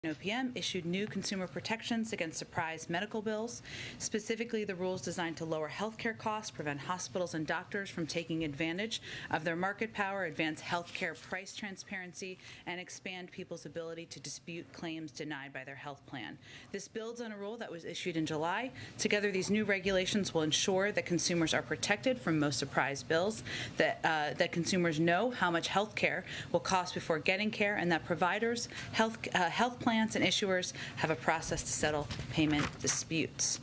OPM issued new consumer protections against surprise medical bills, specifically the rules designed to lower healthcare costs, prevent hospitals and doctors from taking advantage of their market power, advance healthcare price transparency, and expand people's ability to dispute claims denied by their health plan. This builds on a rule that was issued in July. Together, these new regulations will ensure that consumers are protected from most surprise bills, that consumers know how much health care will cost before getting care, and that providers, health plans, and issuers have a process to settle payment disputes.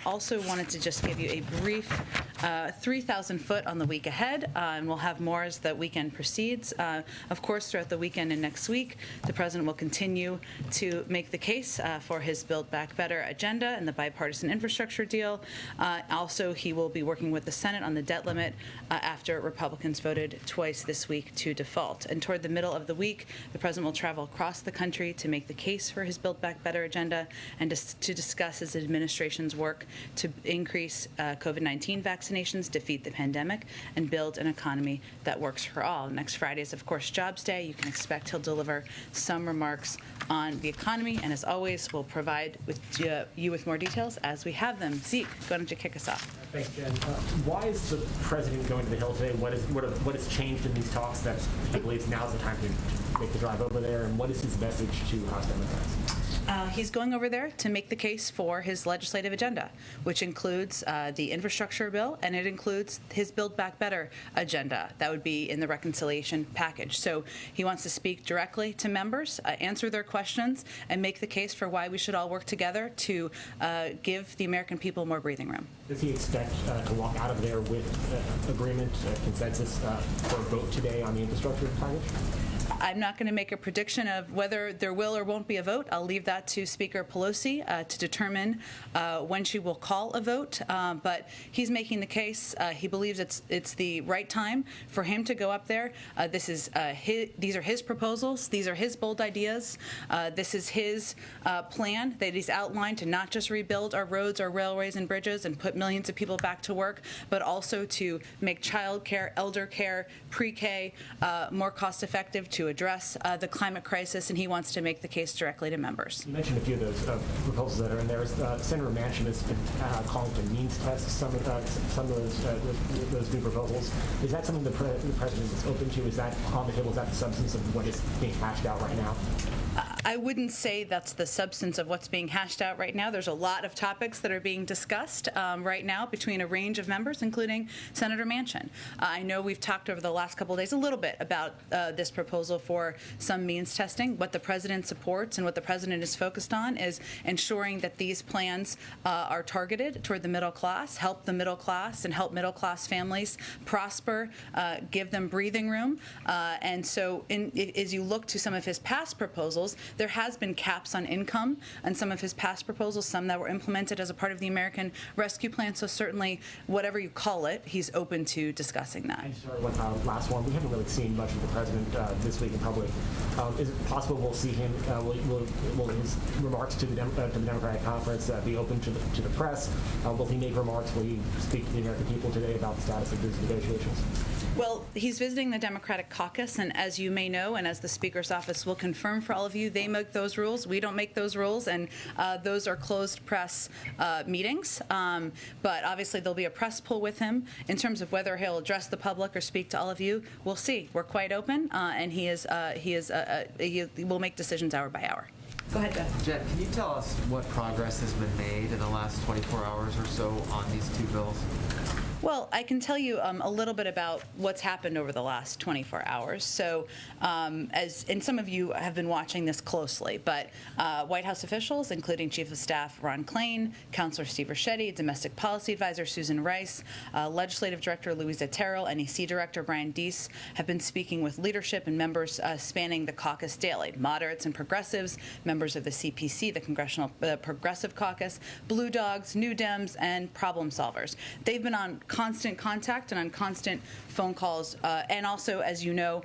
Also wanted to just give you a brief 3,000 foot on the week ahead, and we'll have more as the weekend proceeds. Of course, throughout the weekend and next week, the President will continue to make the case for his Build Back Better agenda and the bipartisan infrastructure deal. Also, he will be working with the Senate on the debt limit after Republicans voted twice this week to default. And toward the middle of the week, the President will travel across the country to make the case for his Build Back Better agenda and to discuss his administration's work to increase COVID-19 vaccinations, defeat the pandemic, and build an economy that works for all. Next Friday is, of course, Jobs Day. You can expect he'll deliver some remarks on the economy, and as always, we'll provide you with more details as we have them. Zeke, why don't you kick us off? Thanks, Jen. Why is the President going to the Hill today? What has changed in these talks that he believes now's the time to make the drive over there, and what is his message to House Democrats? He's going over there to make the case for his legislative agenda, which includes the infrastructure bill, and it includes his Build Back Better agenda. That would be in the reconciliation package. So he wants to speak directly to members, answer their questions, and make the case for why we should all work together to give the American people more breathing room. Does he expect to walk out of there with agreement, consensus for a vote today on the infrastructure package? I'm not going to make a prediction of whether there will or won't be a vote. I'll leave that to Speaker Pelosi to determine when she will call a vote. But he's making the case. He believes it's the right time for him to go up there. These are his proposals. These are his bold ideas. This is his plan that he's outlined to not just rebuild our roads, our railways, and bridges and put millions of people back to work, but also to make child care, elder care, pre-K more cost-effective, to address the climate crisis, and he wants to make the case directly to members. You mentioned a few of those proposals that are in there. Senator Manchin has been calling to means test some of those new proposals. Is that something the President is open to? Is that on the table? Is that the substance of what is being hashed out right now? I wouldn't say that's the substance of what's being hashed out right now. There's a lot of topics that are being discussed right now between a range of members, including Senator Manchin. I know we've talked over the last couple of days a little bit about this proposal for some means testing. What the President supports and what the President is focused on is ensuring that these plans are targeted toward the middle class, help the middle class, and help middle class families prosper, give them breathing room. And so as you look to some of his past proposals, there has been caps on income on some of his past proposals, some that were implemented as a part of the American Rescue Plan. So certainly, whatever you call it, he's open to discussing that. Sorry, one last one. We haven't really seen much of the President this week in public. Is it possible we'll see him? Will his remarks to the Democratic Conference be open to the press? Will he make remarks? Will he speak to the American people today about the status of these negotiations? Well, he's visiting the Democratic caucus, and as you may know, and as the Speaker's office will confirm for all of you, they make those rules. We don't make those rules, and those are closed press meetings. But obviously, there'll be a press poll with him. In terms of whether he'll address the public or speak to all of you, we'll see. We're quite open, and he will make decisions hour by hour. Go ahead, Jeff. Jen, can you tell us what progress has been made in the last 24 hours or so on these two bills? Well, I can tell you a little bit about what's happened over the last 24 hours. So, and some of you have been watching this closely, but White House officials, including Chief of Staff Ron Klain, Counselor Steve Ricchetti, Domestic Policy Advisor Susan Rice, Legislative Director Louisa Terrell, NEC Director Brian Deese, have been speaking with leadership and members spanning the caucus daily, moderates and progressives, members of the CPC, the Congressional Progressive Caucus, Blue Dogs, New Dems, and problem solvers. They've been on constant contact and on constant phone calls. And also, as you know,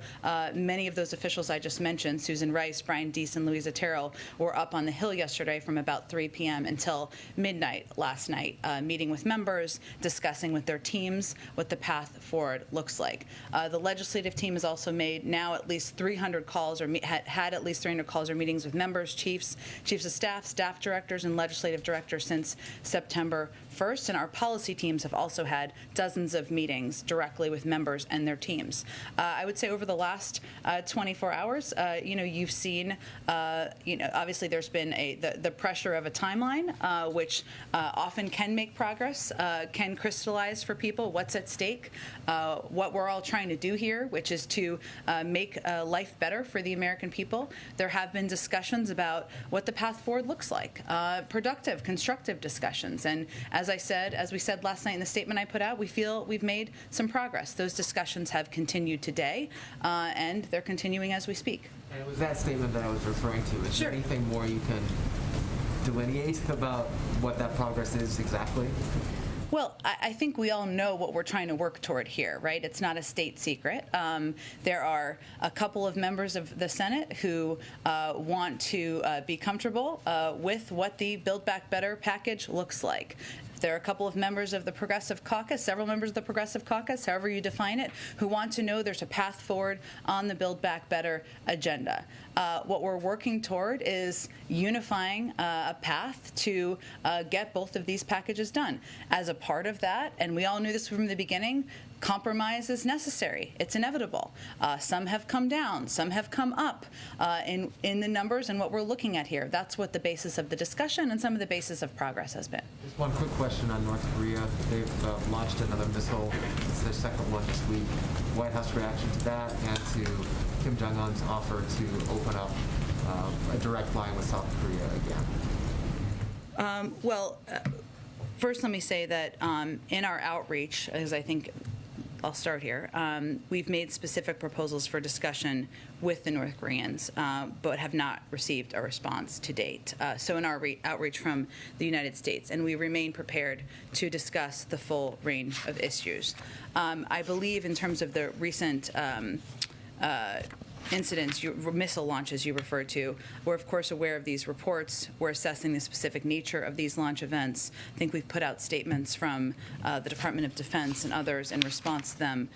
many of those officials I just mentioned, Susan Rice, Brian Deese, and Louisa Terrell, were up on the Hill yesterday from about 3 p.m. until midnight last night, meeting with members, discussing with their teams what the path forward looks like. The legislative team has also made now at least 300 calls, or had at least 300 calls or meetings with members, chiefs of staff, staff directors, and legislative directors since September 1st, and our policy teams have also had dozens of meetings directly with members and their teams. I would say over the last 24 hours, you've seen, obviously there's been the pressure of a timeline, which often can make progress, can crystallize for people what's at stake, what we're all trying to do here, which is to make life better for the American people. There have been discussions about what the path forward looks like, productive, constructive discussions, and as we said last night in the statement I put out, we feel we've made some progress. Those discussions have continued today, and they're continuing as we speak. And it was that statement that I was referring to. Is there anything more you can delineate about what that progress is exactly? Well, I think we all know what we're trying to work toward here, right? It's not a state secret. There are a couple of members of the Senate who want to be comfortable with what the Build Back Better package looks like. There are a couple of members of the Progressive Caucus, several members of the Progressive Caucus, however you define it, who want to know there's a path forward on the Build Back Better agenda. What we're working toward is unifying a path to get both of these packages done. As a part of that, and we all knew this from the beginning, compromise is necessary. It's inevitable. Some have come down, some have come up in the numbers and what we're looking at here. That's what the basis of the discussion and some of the basis of progress has been. Just one quick question on North Korea. They've launched another missile. It's their second one this week. White House reaction to that and to Kim Jong-un's offer to open up a direct line with South Korea again? First let me say that in our outreach, as I think I'll start here. We've made specific proposals for discussion with the North Koreans, but have not received a response to date. So in our outreach from the United States, and we remain prepared to discuss the full range of issues. I believe in terms of the recent incidents, missile launches you referred to, we're of course aware of these reports. We're assessing the specific nature of these launch events. I think we've put out statements from the Department of Defense and others in response to them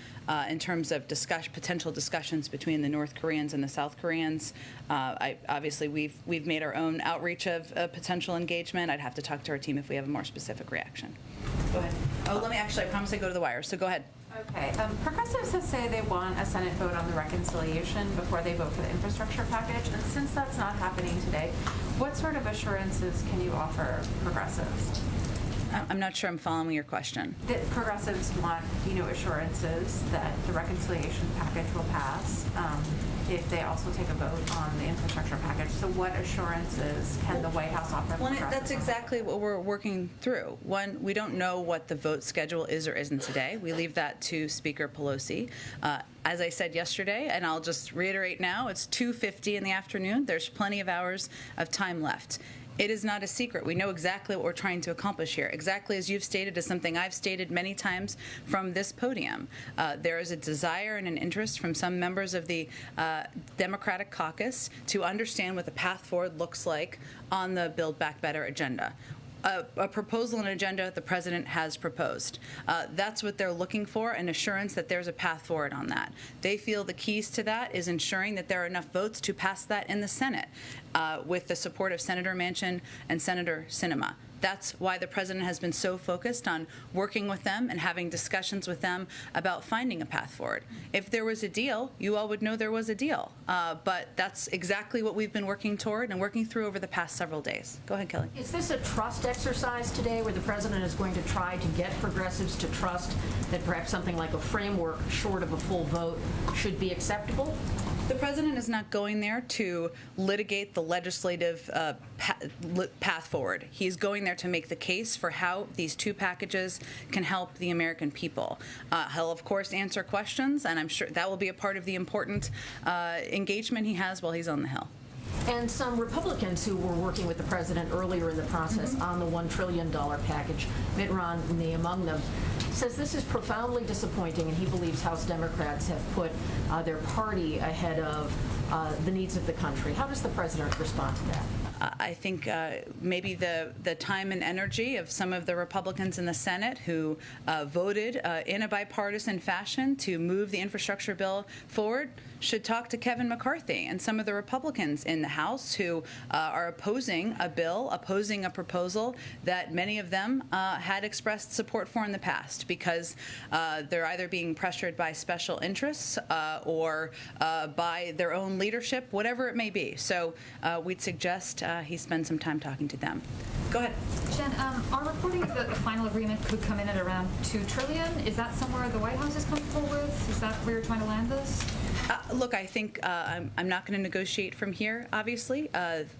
in terms of potential discussions between the North Koreans and the South Koreans. Obviously, we've made our own outreach of potential engagement. I'd have to talk to our team if we have a more specific reaction. Go ahead. Oh, I promise I go to the wire, so go ahead. Okay. Progressives have said they want a Senate vote on the reconciliation before they vote for the infrastructure package, and since that's not happening today, what sort of assurances can you offer progressives? I'm not sure I'm following your question. The progressives want, assurances that the reconciliation package will pass if they also take a vote on the infrastructure package. So what assurances can the White House offer? Well, that's exactly what we're working through. One, we don't know what the vote schedule is or isn't today. We leave that to Speaker Pelosi. As I said yesterday, and I'll just reiterate now, it's 2:50 in the afternoon. There's plenty of hours of time left. It is not a secret. We know exactly what we're trying to accomplish here. Exactly as you've stated is something I've stated many times from this podium. There is a desire and an interest from some members of the Democratic caucus to understand what the path forward looks like on the Build Back Better agenda. A proposal and agenda the president has proposed. That's what they're looking for, an assurance that there's a path forward on that. They feel the keys to that is ensuring that there are enough votes to pass that in the Senate with the support of Senator Manchin and Senator Sinema. That's why the president has been so focused on working with them and having discussions with them about finding a path forward. If there was a deal, you all would know there was a deal. But that's exactly what we've been working toward and working through over the past several days. Go ahead, Kelly. Is this a trust exercise today where the president is going to try to get progressives to trust that perhaps something like a framework short of a full vote should be acceptable? The president is not going there to litigate the legislative path forward. He's going there to make the case for how these two packages can help the American people. He'll, of course, answer questions, and I'm sure that will be a part of the important engagement he has while he's on the Hill. And some Republicans who were working with the president earlier in the process on the $1 trillion package, Mitt Romney among them, says this is profoundly disappointing, and he believes House Democrats have put their party ahead of the needs of the country. How does the president respond to that? I think maybe the time and energy of some of the Republicans in the Senate who voted in a bipartisan fashion to move the infrastructure bill forward should talk to Kevin McCarthy and some of the Republicans in the House who are opposing a bill, opposing a proposal that many of them had expressed support for in the past, because they're either being pressured by special interests or by their own leadership, whatever it may be. So we'd suggest he spend some time talking to them. Go ahead. Jen, our reporting is that the final agreement could come in at around $2 trillion. Is that somewhere the White House is comfortable with? Is that where you're trying to land this? Look, I think I'm not going to negotiate from here, obviously.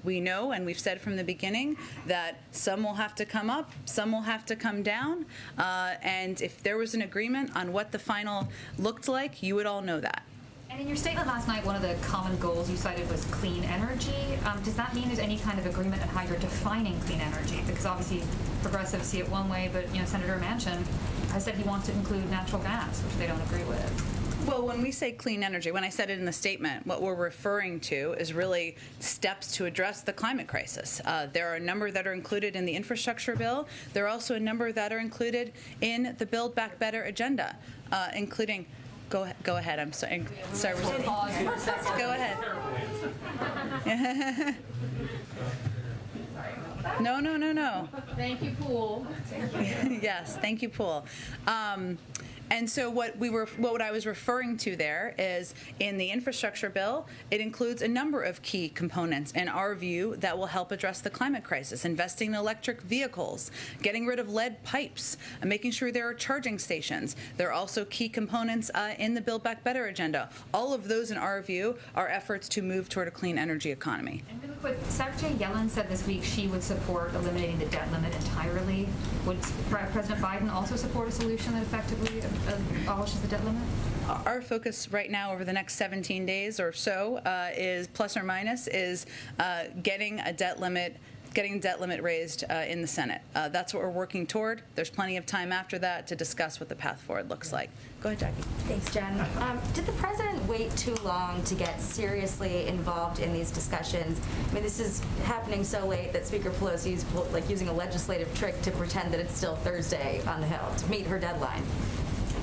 We know, and we've said from the beginning, that some will have to come up, some will have to come down. And if there was an agreement on what the final looked like, you would all know that. And in your statement last night, one of the common goals you cited was clean energy. Does that mean there's any kind of agreement on how you're defining clean energy? Because obviously progressives see it one way, but Senator Manchin has said he wants to include natural gas, which they don't agree with. Well, when we say clean energy, when I said it in the statement, what we're referring to is really steps to address the climate crisis. There are a number that are included in the infrastructure bill. There are also a number that are included in the Build Back Better agenda, including. Go ahead. I'm sorry. Sorry. Go ahead. No. Thank you, Poole. Yes, thank you, Poole. And so what I was referring to there is in the infrastructure bill, it includes a number of key components in our view that will help address the climate crisis: investing in electric vehicles, getting rid of lead pipes, and making sure there are charging stations. There are also key components in the Build Back Better agenda. All of those, in our view, are efforts to move toward a clean energy economy. And really quick, Secretary Yellen said this week she would support eliminating the debt limit entirely. Would President Biden also support a solution that effectively abolishes the debt limit? Our focus right now over the next 17 days or so is plus or minus is getting debt limit raised in the Senate. That's what we're working toward. There's plenty of time after that to discuss what the path forward looks like. Go ahead, Jackie. Thanks, Jen. Did the president wait too long to get seriously involved in these discussions? I mean, this is happening so late that Speaker Pelosi is like using a legislative trick to pretend that it's still Thursday on the Hill to meet her deadline.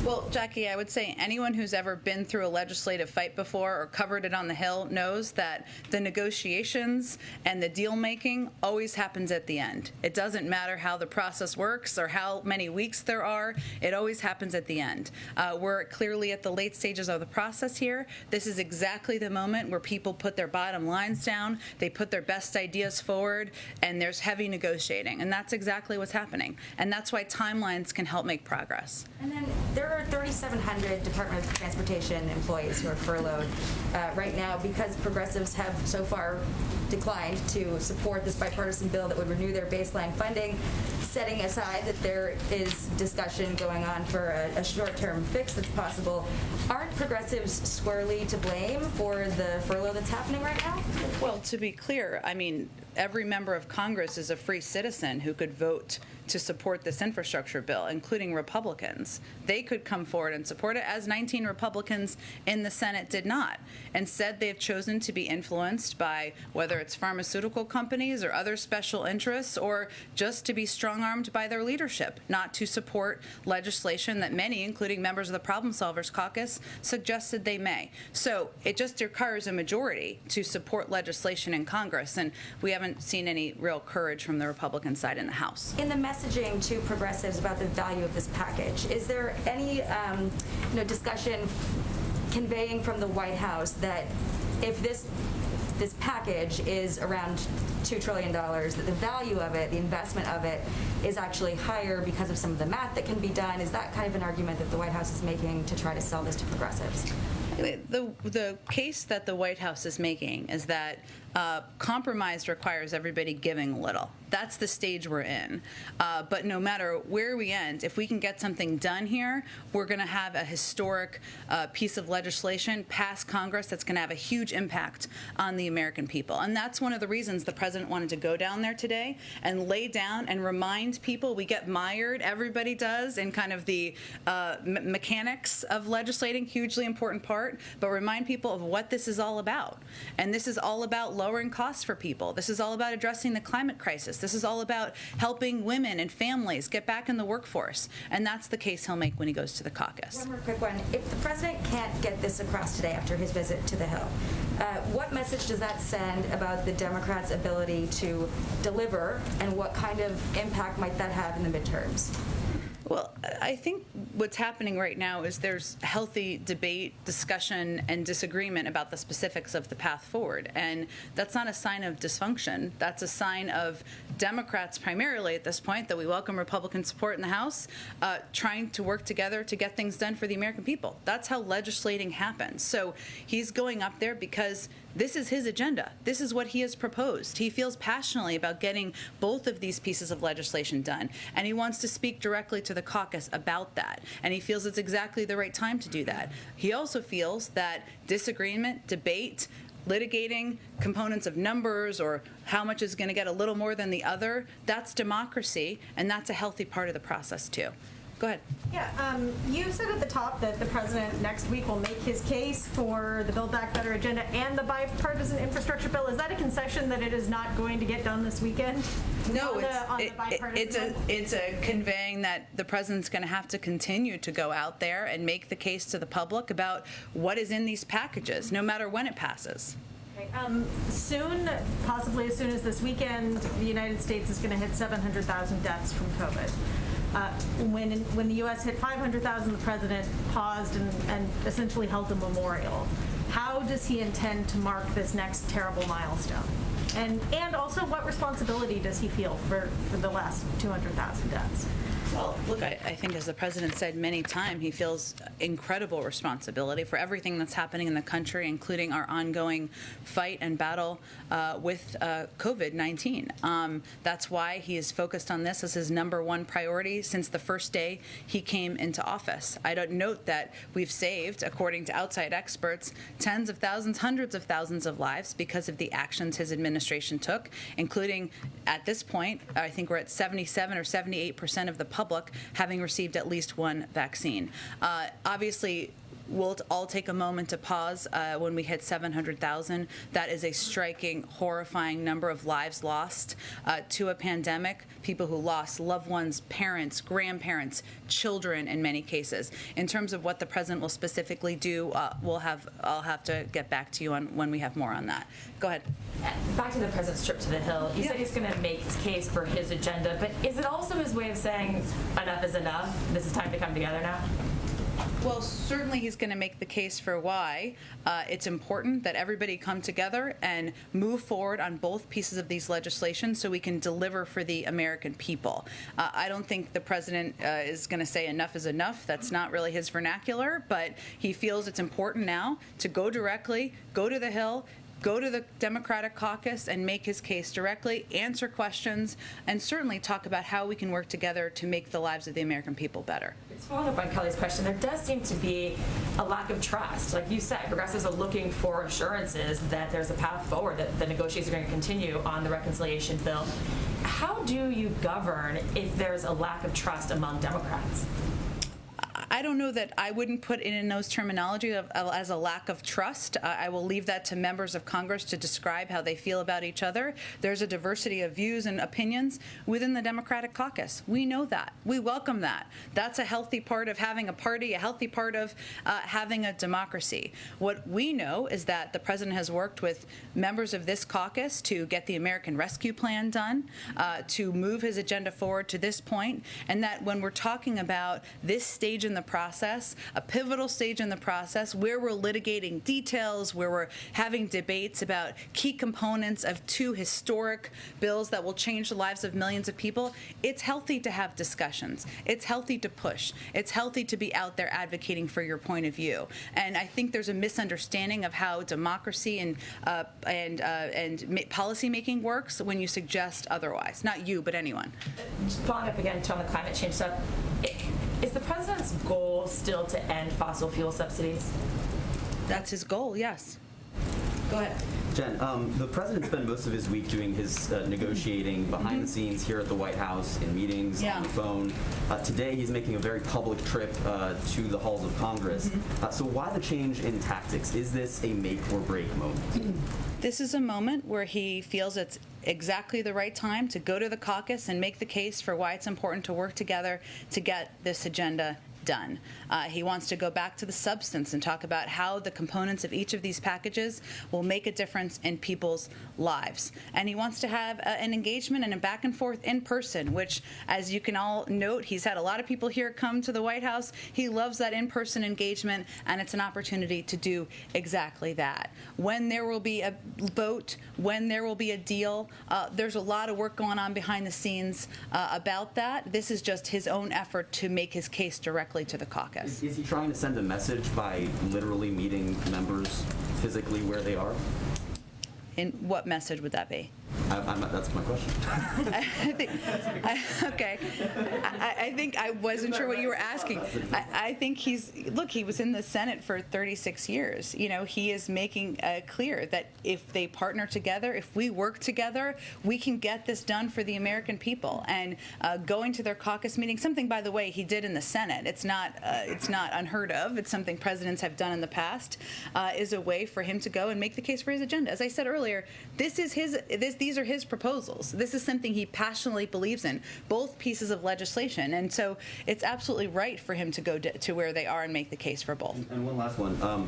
Well, Jackie, I would say anyone who's ever been through a legislative fight before or covered it on the Hill knows that the negotiations and the deal-making always happens at the end. It doesn't matter how the process works or how many weeks there are. It always happens at the end. We're clearly at the late stages of the process here. This is exactly the moment where people put their bottom lines down, they put their best ideas forward, and there's heavy negotiating. And that's exactly what's happening. And that's why timelines can help make progress. And then there are 3,700 Department of Transportation employees who are furloughed right now because progressives have so far declined to support this bipartisan bill that would renew their baseline funding, setting aside that there is discussion going on for a short-term fix that's possible. Aren't progressives squarely to blame for the furlough that's happening right now? Well, to be clear, I mean, every member of Congress is a free citizen who could vote to support this infrastructure bill, including Republicans. They could come forward and support it, as 19 Republicans in the Senate did not. Instead, they have chosen to be influenced by whether it's pharmaceutical companies or other special interests, or just to be strong-armed by their leadership, not to support legislation that many, including members of the Problem Solvers Caucus, suggested they may. So it just requires a majority to support legislation in Congress, and we haven't seen any real courage from the Republican side in the House. In the messaging to progressives about the value of this package, is there any discussion conveying from the White House that if this package is around $2 trillion, that the value of it, the investment of it, is actually higher because of some of the math that can be done? Is that kind of an argument that the White House is making to try to sell this to progressives? The case that the White House is making is that Compromise requires everybody giving a little. That's the stage we're in. But no matter where we end, if we can get something done here, we're going to have a historic piece of legislation pass Congress that's going to have a huge impact on the American people. And that's one of the reasons the president wanted to go down there today and lay down and remind people. We get mired, everybody does, in kind of the mechanics of legislating, hugely important part, but remind people of what this is all about. And this is all about lowering costs for people. This is all about addressing the climate crisis. This is all about helping women and families get back in the workforce. And that's the case he'll make when he goes to the caucus. One more quick one. If the president can't get this across today after his visit to the Hill, what message does that send about the Democrats' ability to deliver, and what kind of impact might that have in the midterms? Well, I think what's happening right now is there's healthy debate, discussion, and disagreement about the specifics of the path forward. And that's not a sign of dysfunction. That's a sign of Democrats primarily at this point, that we welcome Republican support in the House, trying to work together to get things done for the American people. That's how legislating happens. So he's going up there because this is his agenda. This is what he has proposed. He feels passionately about getting both of these pieces of legislation done, and he wants to speak directly to the caucus about that, and he feels it's exactly the right time to do that. He also feels that disagreement, debate, litigating components of numbers or how much is going to get a little more than the other, that's democracy, and that's a healthy part of the process, too. Go ahead. Yeah, you said at the top that the president next week will make his case for the Build Back Better agenda and the bipartisan infrastructure bill. Is that a concession that it is not going to get done this weekend? No, it's a conveying that the president's going to have to continue to go out there and make the case to the public about what is in these packages, no matter when it passes. Soon, possibly as soon as this weekend, the United States is going to hit 700,000 deaths from COVID. When the U.S. hit 500,000, the president paused and essentially held a memorial. How does he intend to mark this next terrible milestone? And also, what responsibility does he feel for the last 200,000 deaths? Well, look, I think as the president said many times, he feels incredible responsibility for everything that's happening in the country, including our ongoing fight and battle with COVID-19. That's why he is focused on this as his #1 priority since the first day he came into office. I don't note that we've saved, according to outside experts, tens of thousands, hundreds of thousands of lives because of the actions his administration took, including, at this point, I think we're at 77 or 78% of the public having received at least one vaccine. Obviously, we'll all take a moment to pause when we hit 700,000. That is a striking, horrifying number of lives lost to a pandemic, people who lost loved ones, parents, grandparents, children in many cases. In terms of what the president will specifically do, I'll have to get back to you on when we have more on that. Go ahead. Back to the president's trip to the Hill. You said he's going to make his case for his agenda, but is it also his way of saying enough is enough? This is time to come together now? Well, certainly he's going to make the case for why it's important that everybody come together and move forward on both pieces of these legislation so we can deliver for the American people. I don't think the president is going to say enough is enough. That's not really his vernacular, but he feels it's important now to go directly, go to the Hill, go to the Democratic caucus and make his case directly, answer questions, and certainly talk about how we can work together to make the lives of the American people better. It's following up on Kelly's question. There does seem to be a lack of trust. Like you said, progressives are looking for assurances that there's a path forward, that the negotiations are going to continue on the reconciliation bill. How do you govern if there's a lack of trust among Democrats? I don't know that I wouldn't put it in those terminology as a lack of trust. I will leave that to members of Congress to describe how they feel about each other. There's a diversity of views and opinions within the Democratic caucus. We know that. We welcome that. That's a healthy part of having a party, a healthy part of having a democracy. What we know is that the president has worked with members of this caucus to get the American Rescue Plan done, to move his agenda forward to this point, and that when we're talking about this stage in the the process, a pivotal stage in the process, where we're litigating details, where we're having debates about key components of two historic bills that will change the lives of millions of people. It's healthy to have discussions. It's healthy to push. It's healthy to be out there advocating for your point of view. And I think there's a misunderstanding of how democracy and policy making works when you suggest otherwise. Not you, but anyone. Just following up again on the climate change stuff, is the president's goal still to end fossil fuel subsidies? That's his goal, yes. Go ahead. Jen, the president spent most of his week doing his negotiating behind the scenes here at the White House, in meetings, on the phone. Today, he's making a very public trip to the halls of Congress. So why the change in tactics? Is this a make or break moment? This is a moment where he feels it's exactly the right time to go to the caucus and make the case for why it's important to work together to get this agenda done. He wants to go back to the substance and talk about how the components of each of these packages will make a difference in people's lives. And he wants to have an engagement and a back and forth in person, which, as you can all note, he's had a lot of people here come to the White House. He loves that in-person engagement, and it's an opportunity to do exactly that. When there will be a vote, when there will be a deal, there's a lot of work going on behind the scenes about that. This is just his own effort to make his case directly to the caucus. Is he trying to send a message by literally meeting members physically where they are? And what message would that be? That's my question. Okay. I think I wasn't sure what you were asking. I think he was in the Senate for 36 years. You know, he is making clear that if they partner together, if we work together, we can get this done for the American people. And going to their caucus meeting, something, by the way, he did in the Senate. It's not unheard of. It's something presidents have done in the past, is a way for him to go and make the case for his agenda. As I said earlier, these are his proposals. This is something he passionately believes in, both pieces of legislation. And so it's absolutely right for him to go to where they are and make the case for both. And one last one.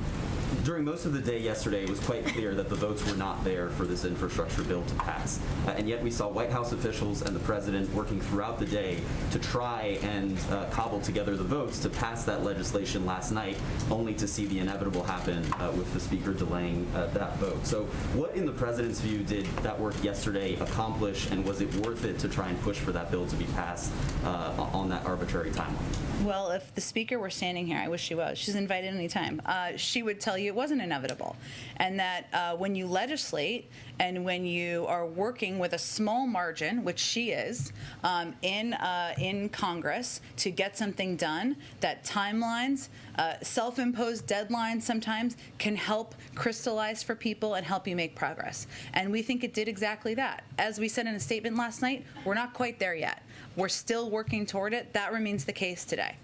During most of the day yesterday, it was quite clear that the votes were not there for this infrastructure bill to pass. And yet we saw White House officials and the president working throughout the day to try and cobble together the votes to pass that legislation last night, only to see the inevitable happen with the speaker delaying that vote. So what, in the president's view, did that work yesterday accomplish, and was it worth it to try and push for that bill to be passed on that arbitrary timeline? Well, if the speaker were standing here, I wish she was. She's invited any time. She would tell you it wasn't inevitable, and that when you legislate and when you are working with a small margin, which she is, in Congress to get something done, that timelines, self-imposed deadlines sometimes can help crystallize for people and help you make progress. And we think it did exactly that. As we said in a statement last night, we're not quite there yet. We're still working toward it. That remains the case today.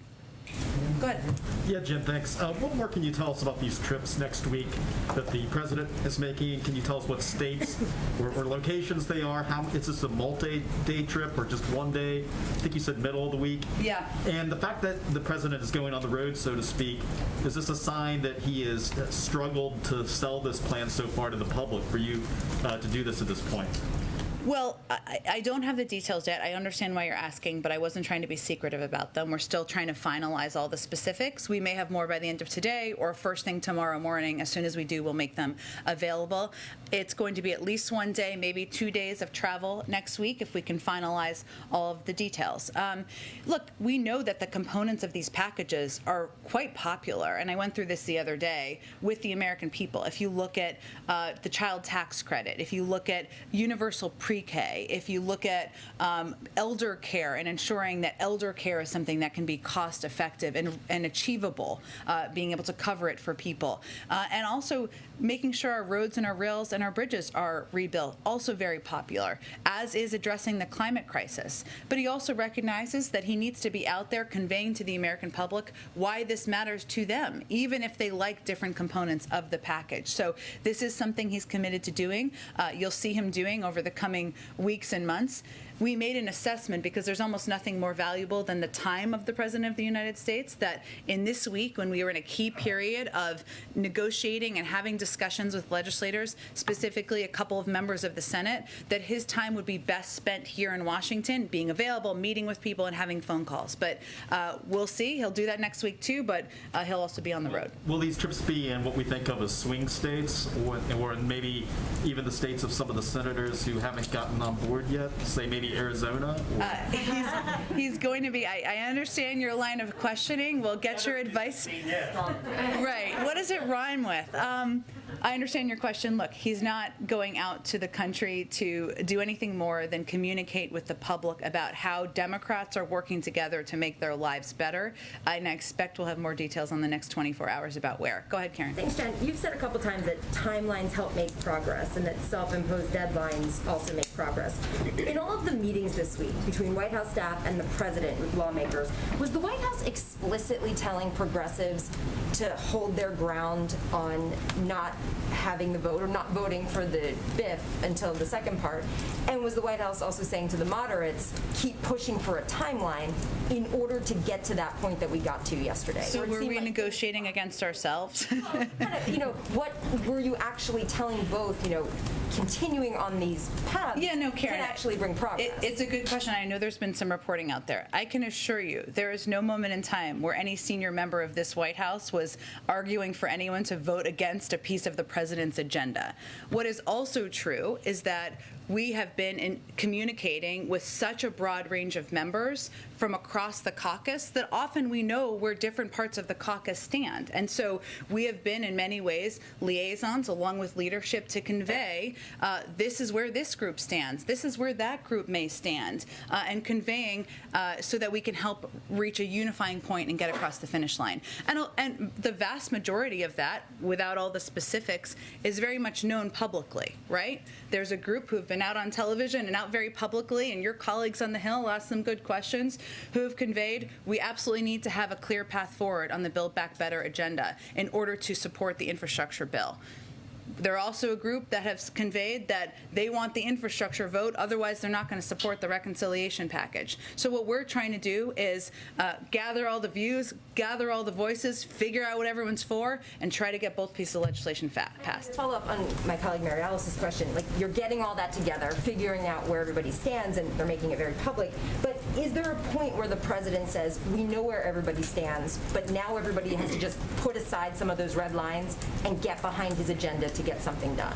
Go ahead. Yeah, Jim, thanks. What more can you tell us about these trips next week that the president is making? Can you tell us what states or locations they are? Is this a multi-day trip or just one day? I think you said middle of the week. Yeah. And the fact that the president is going on the road, so to speak, is this a sign that he has struggled to sell this plan so far to the public for you to do this at this point? Well, I don't have the details yet. I understand why you're asking, but I wasn't trying to be secretive about them. We're still trying to finalize all the specifics. We may have more by the end of today or first thing tomorrow morning. As soon as we do, we'll make them available. It's going to be at least one day, maybe 2 days of travel next week if we can finalize all of the details. Look, we know that the components of these packages are quite popular, and I went through this the other day with the American people. If you look at the child tax credit, if you look at universal pre-K, if you look at elder care and ensuring that elder care is something that can be cost effective and achievable, being able to cover it for people, and also making sure our roads and our rails and our bridges are rebuilt, also very popular, as is addressing the climate crisis. But he also recognizes that he needs to be out there conveying to the American public why this matters to them, even if they like different components of the package. So this is something he's committed to doing. You'll see him doing over the coming coming weeks and months, we made an assessment, because there's almost nothing more valuable than the time of the President of the United States, that in this week, when we were in a key period of negotiating and having discussions with legislators, specifically a couple of members of the Senate, that his time would be best spent here in Washington, being available, meeting with people, and having phone calls. But we'll see. He'll do that next week, too, but he'll also be on the road. Will these trips be in what we think of as swing states, or in maybe even the states of some of the senators who haven't gotten on board yet, say maybe Arizona? He's going to be, I understand your line of questioning. We'll get your advice. Right. What does it rhyme with? I understand your question. Look, he's not going out to the country to do anything more than communicate with the public about how Democrats are working together to make their lives better. And I expect we'll have more details on the next 24 hours about where. Go ahead, Karen. Thanks, Jen. You've said a couple times that timelines help make progress and that self-imposed deadlines also make progress. In all of the meetings this week between White House staff and the president with lawmakers, was the White House explicitly telling progressives to hold their ground on not having the vote or not voting for the BIF until the second part? And was the White House also saying to the moderates, keep pushing for a timeline in order to get to that point that we got to yesterday? So were we negotiating against ourselves? What were you actually telling both, continuing on these paths Karen, can actually bring progress? It's a good question. I know there's been some reporting out there. I can assure you there is no moment in time where any senior member of this White House was arguing for anyone to vote against a piece of the president's agenda. What is also true is that we have been communicating with such a broad range of members from across the caucus that often we know where different parts of the caucus stand. And so we have been, in many ways, liaisons along with leadership to convey this is where this group stands, this is where that group may stand, and conveying so that we can help reach a unifying point and get across the finish line. And the vast majority of that, without all the specifics, is very much known publicly, right? There's a group who have been out on television and out very publicly, and your colleagues on the Hill asked them good questions, who have conveyed we absolutely need to have a clear path forward on the Build Back Better agenda in order to support the infrastructure bill. They're also a group that has conveyed that they want the infrastructure vote, otherwise they're not going to support the reconciliation package. So what we're trying to do is gather all the views, gather all the voices, figure out what everyone's for, and try to get both pieces of legislation passed. Follow up on my colleague Mary Alice's question. You're getting all that together, figuring out where everybody stands, and they're making it very public. But is there a point where the president says, we know where everybody stands, but now everybody has to just put aside some of those red lines and get behind his agenda to get something done?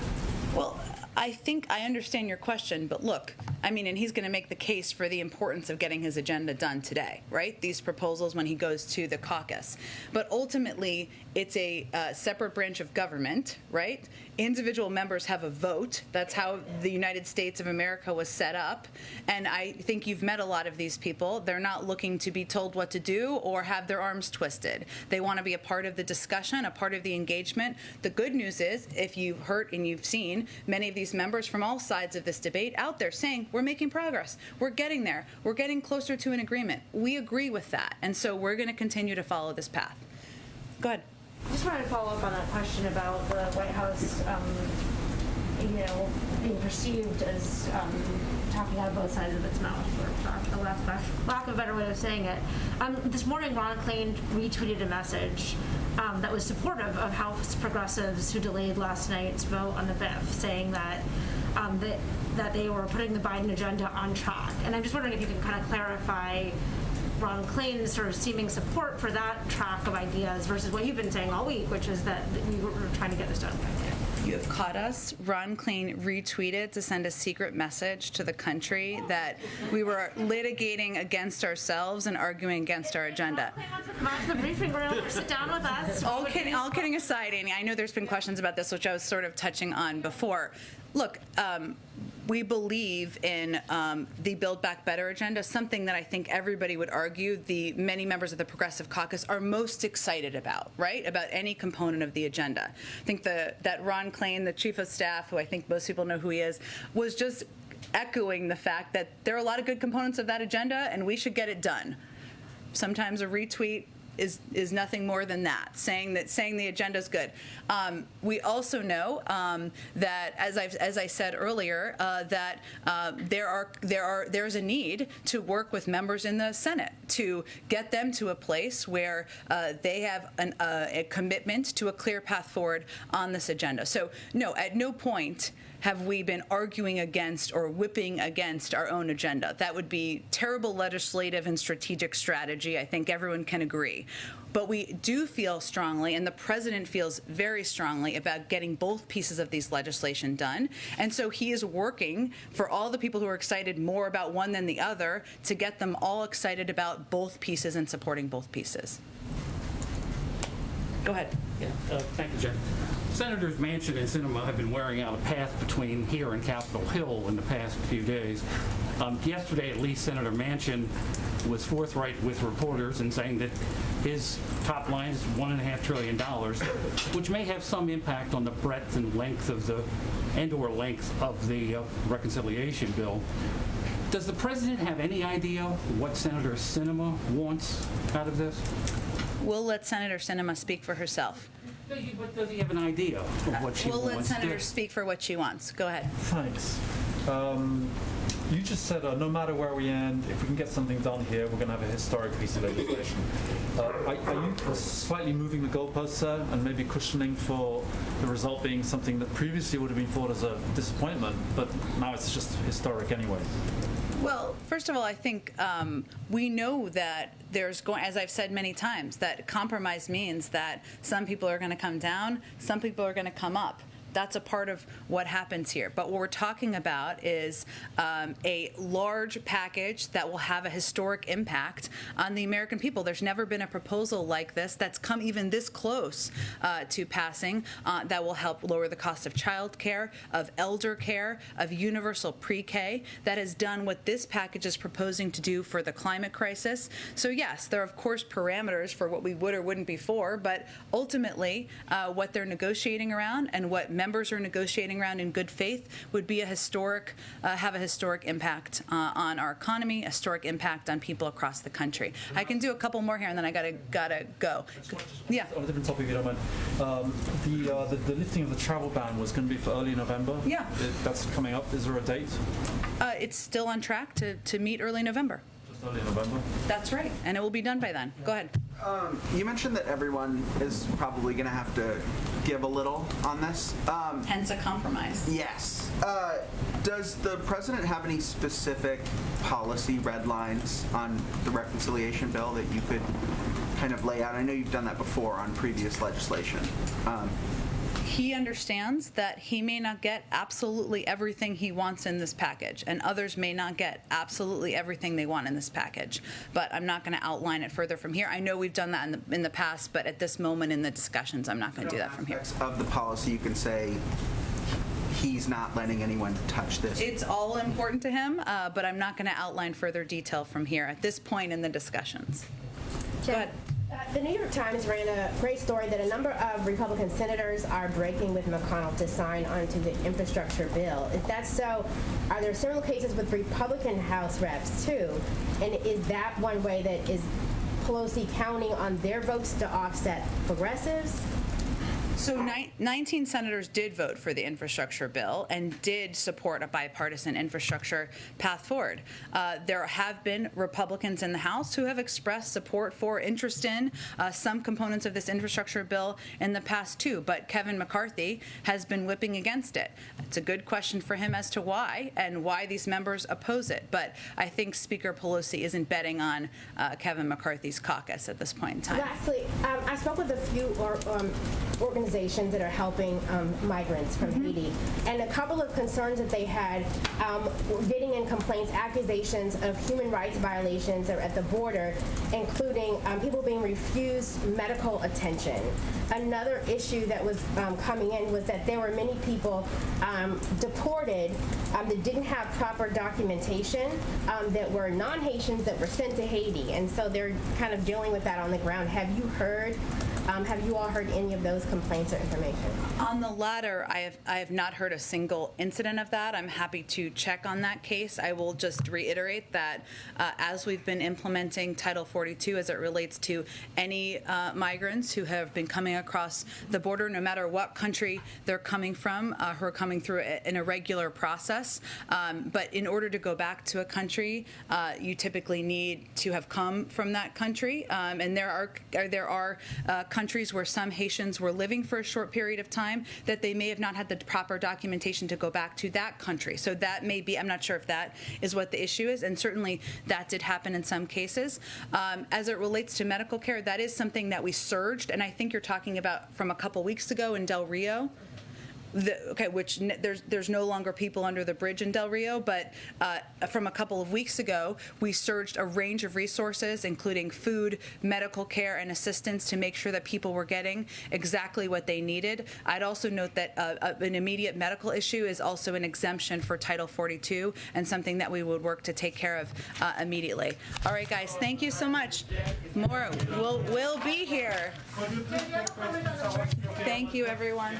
Well, I think I understand your question, but look, and he's going to make the case for the importance of getting his agenda done today, right? These proposals when he goes to the caucus. But ultimately, it's a separate branch of government, right? Individual members have a vote. That's how the United States of America was set up. And I think you've met a lot of these people. They're not looking to be told what to do or have their arms twisted. They want to be a part of the discussion, a part of the engagement. The good news is, if you've heard and you've seen, many of these members from all sides of this debate out there saying, we're making progress. We're getting there. We're getting closer to an agreement. We agree with that. And so we're going to continue to follow this path. Go ahead. I just wanted to follow up on that question about the White House, being perceived as talking out of both sides of its mouth, for the lack of a better way of saying it. This morning, Ron Klain retweeted a message that was supportive of House progressives who delayed last night's vote on the BIF, saying that that they were putting the Biden agenda on track. And I'm just wondering if you can kind of clarify Ron Klain's sort of seeming support for that track of ideas versus what you've been saying all week, which is that we were trying to get this done. You have caught us. Ron Klain retweeted to send a secret message to the country that we were litigating against ourselves and arguing against our agenda. Come out to the briefing room, sit down with us. All kidding aside, Amy, I know there's been questions about this, which I was sort of touching on before. Look, we believe in the Build Back Better agenda, something that I think everybody would argue the many members of the Progressive Caucus are most excited about, right? About any component of the agenda. I think that Ron Klain, the chief of staff, who I think most people know who he is, was just echoing the fact that there are a lot of good components of that agenda and we should get it done. Sometimes a retweet is nothing more than that, saying the agenda is good. We also know that, as I said earlier, that there's a need to work with members in the Senate to get them to a place where they have a commitment to a clear path forward on this agenda. So no, at no point have we been arguing against or whipping against our own agenda. That would be terrible legislative and strategic strategy. I think everyone can agree. But we do feel strongly, and the president feels very strongly, about getting both pieces of these legislation done. And so he is working for all the people who are excited more about one than the other to get them all excited about both pieces and supporting both pieces. Go ahead. Yeah, thank you, Jen. Senators Manchin and Sinema have been wearing out a path between here and Capitol Hill in the past few days. Yesterday, at least, Senator Manchin was forthright with reporters in saying that his top line is $1.5 trillion, which may have some impact on the breadth and length of the length of the reconciliation bill. Does the president have any idea what Senator Sinema wants out of this? We'll let Senator Sinema speak for herself. But does he have an idea of what she wants? We'll let Senator speak for what she wants. Go ahead. Thanks. You just said no matter where we end, if we can get something done here, we're going to have a historic piece of legislation. Are you slightly moving the goalposts there and maybe cushioning for the result being something that previously would have been thought as a disappointment, but now it's just historic anyway? Well, first of all, I think we know that as I've said many times, that compromise means that some people are going to come down, some people are going to come up. That's a part of what happens here. But what we're talking about is a large package that will have a historic impact on the American people. There's never been a proposal like this that's come even this close to passing that will help lower the cost of child care, of elder care, of universal pre-K, that has done what this package is proposing to do for the climate crisis. So yes, there are of course parameters for what we would or wouldn't be for, but ultimately what they're negotiating around and what members are negotiating around in good faith would be have a historic impact on our economy, a historic impact on people across the country. I can do a couple more here, and then I gotta go. Yeah. On a different topic, if you don't mind. The lifting of the travel ban was going to be for early November. Yeah. That's coming up. Is there a date? It's still on track to meet early November. Just early November. That's right, and it will be done by then. Go ahead. You mentioned that everyone is probably going to have to give a little on this. Hence a compromise. Yes. Does the president have any specific policy red lines on the reconciliation bill that you could kind of lay out? I know you've done that before on previous legislation. He understands that he may not get absolutely everything he wants in this package, and others may not get absolutely everything they want in this package. But I'm not going to outline it further from here. I know we've done that in the past, but at this moment in the discussions, I'm not going to do that from here. Of the policy, you can say he's not letting anyone touch this. It's all important to him, but I'm not going to outline further detail from here at this point in the discussions. Go ahead. The New York Times ran a great story that a number of Republican senators are breaking with McConnell to sign onto the infrastructure bill. If that's so, are there similar cases with Republican House reps too? And is that one way that is Pelosi counting on their votes to offset progressives? So 19 senators did vote for the infrastructure bill and did support a bipartisan infrastructure path forward. There have been Republicans in the House who have expressed support for, interest in some components of this infrastructure bill in the past too, but Kevin McCarthy has been whipping against it. It's a good question for him as to why and why these members oppose it, but I think Speaker Pelosi isn't betting on Kevin McCarthy's caucus at this point in time. Lastly, I spoke with a few organizations that are helping migrants from Haiti, and a couple of concerns that they had were getting in complaints, accusations of human rights violations at the border, including people being refused medical attention. Another issue that was coming in was that there were many people deported that didn't have proper documentation, that were non-Haitians that were sent to Haiti, and so they're kind of dealing with that on the ground. Have you heard Have you all heard any of those complaints or information? On the latter, I have not heard a single incident of that. I'm happy to check on that case. I will just reiterate that as we've been implementing Title 42 as it relates to any migrants who have been coming across the border, no matter what country they're coming from, who are coming through an irregular process. But in order to go back to a country, you typically need to have come from that country. And there are countries where some Haitians were living for a short period of time that they may have not had the proper documentation to go back to that country. So that may be, I'm not sure if that is what the issue is, and certainly that did happen in some cases. As it relates to medical care, that is something that we surged, and I think you're talking about from a couple weeks ago in Del Rio. Which there's no longer people under the bridge in Del Rio, but from a couple of weeks ago, we surged a range of resources, including food, medical care, and assistance to make sure that people were getting exactly what they needed. I'd also note that an immediate medical issue is also an exemption for Title 42 and something that we would work to take care of immediately. All right, guys, thank you so much. More, we'll be here. Thank you, everyone.